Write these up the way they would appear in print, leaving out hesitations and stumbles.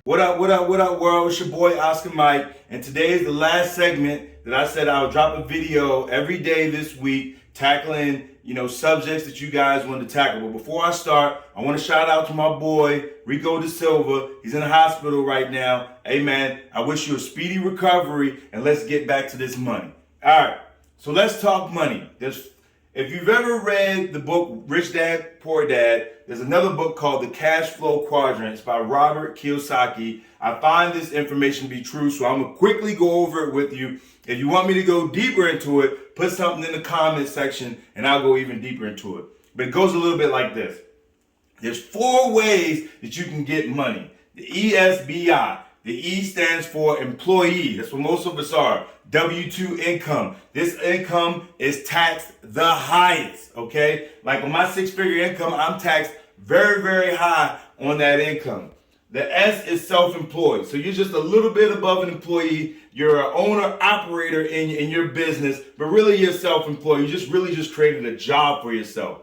What up, world? It's your boy, Oscar Mike, and today is the last segment that I said I'll drop a video every day this week tackling, subjects that you guys want to tackle. But before I start, I want to shout out to my boy, Rico Da Silva. He's in the hospital right now. Hey, man, I wish you a speedy recovery, and let's get back to this money. All right, so let's talk money. If you've ever read the book Rich Dad, Poor Dad, there's another book called The Cash Flow Quadrant. It's by Robert Kiyosaki. I find this information to be true, so I'm going to quickly go over it with you. If you want me to go deeper into it, put something in the comment section, and I'll go even deeper into it. But it goes a little bit like this. There's 4 ways that you can get money. The ESBI. The E stands for employee. That's what most of us are. W-2 income. This income is taxed the highest, okay? Like on my 6-figure income, I'm taxed very, very high on that income. The S is self-employed. So you're just a little bit above an employee. You're an owner, operator in your business, but really you're self-employed. You just created a job for yourself.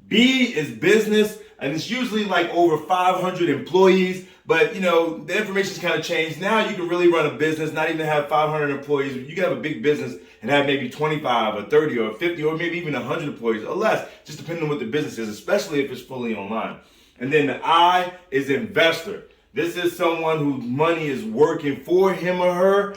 B is business, and it's usually like over 500 employees. But, the information's kind of changed. Now you can really run a business, not even have 500 employees. You can have a big business and have maybe 25 or 30 or 50 or maybe even 100 employees or less, just depending on what the business is, especially if it's fully online. And then the I is investor. This is someone whose money is working for him or her.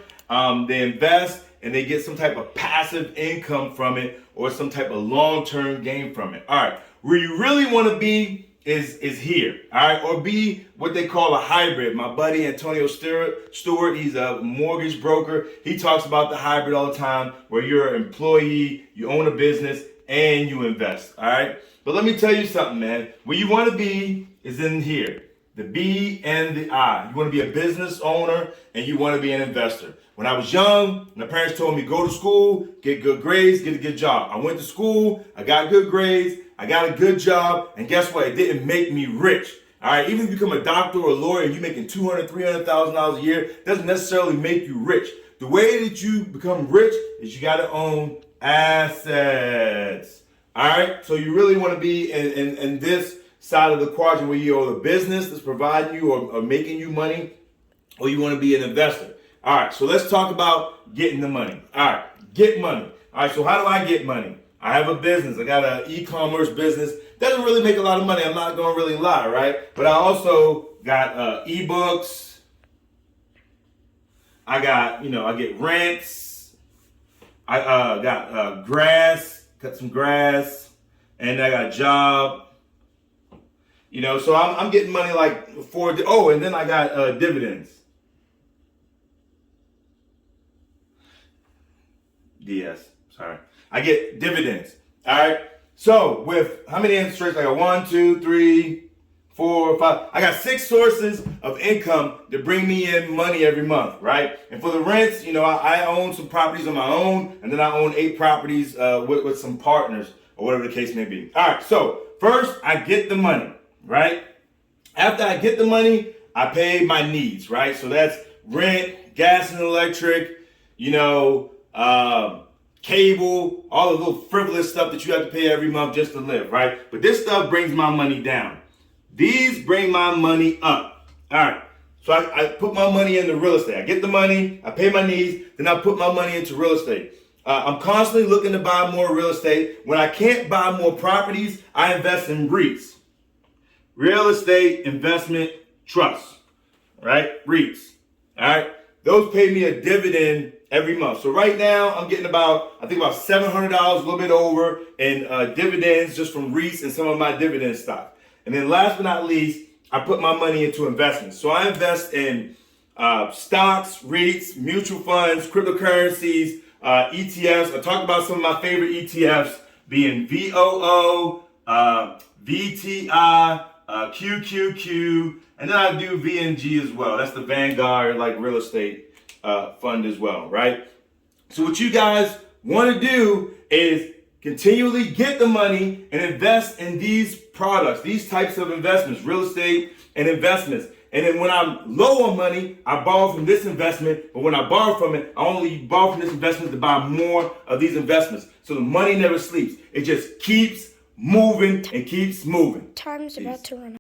They invest and they get some type of passive income from it or some type of long-term gain from it. All right, where you really want to be is here, all right? Or be what they call a hybrid. My buddy Antonio Stewart, he's a mortgage broker. He talks about the hybrid all the time, where you're an employee, you own a business, and you invest, all right? But let me tell you something, man. Where you want to be is in here, the B and the I. You want to be a business owner, and you want to be an investor. When I was young, my parents told me, go to school, get good grades, get a good job. I went to school, I got good grades, I got a good job, and guess what? It didn't make me rich. All right, even if you become a doctor or a lawyer and you're making $200,000, $300,000 a year, doesn't necessarily make you rich. The way that you become rich is you got to own assets. All right, so you really want to be in this side of the quadrant where you own a business that's providing you or making you money, or you want to be an investor. All right, so let's talk about getting the money. All right, get money. All right, so how do I get money? I have a business. I got an e-commerce business. Doesn't really make a lot of money. I'm not going to really lie, right? But I also got ebooks. I got, I get rents. I got grass, cut some grass, and I got a job. So I'm getting money like and then I got dividends. Sorry. I get dividends. All right. So with how many interest rates? I got 1, 2, 3, 4, 5. I got 6 sources of income that bring me in money every month, right? And for the rents, I own some properties on my own, and then I own 8 properties with some partners or whatever the case may be. All right. So first, I get the money, right? After I get the money, I pay my needs, right? So that's rent, gas and electric, cable, all the little frivolous stuff that you have to pay every month just to live, right? But this stuff brings my money down. These bring my money up. All right. So I put my money into real estate. I get the money, I pay my needs, then I put my money into real estate. I'm constantly looking to buy more real estate. When I can't buy more properties, I invest in REITs. Real Estate Investment Trust, right? REITs. All right. Those pay me a dividend every month. So right now I'm getting about $700, a little bit over in dividends just from REITs and some of my dividend stock. And then last but not least, I put my money into investments. So I invest in stocks, REITs, mutual funds, cryptocurrencies, ETFs. I talked about some of my favorite ETFs being VOO, VTI, QQQ, and then I do VNG as well. That's the Vanguard real estate fund as well, right? So what you guys want to do is continually get the money and invest in these products, these types of investments, real estate and investments. And then when I'm low on money, I borrow from this investment. But when I borrow from it, I only borrow from this investment to buy more of these investments. So the money never sleeps. It just keeps moving and keeps moving. Time's about to run out.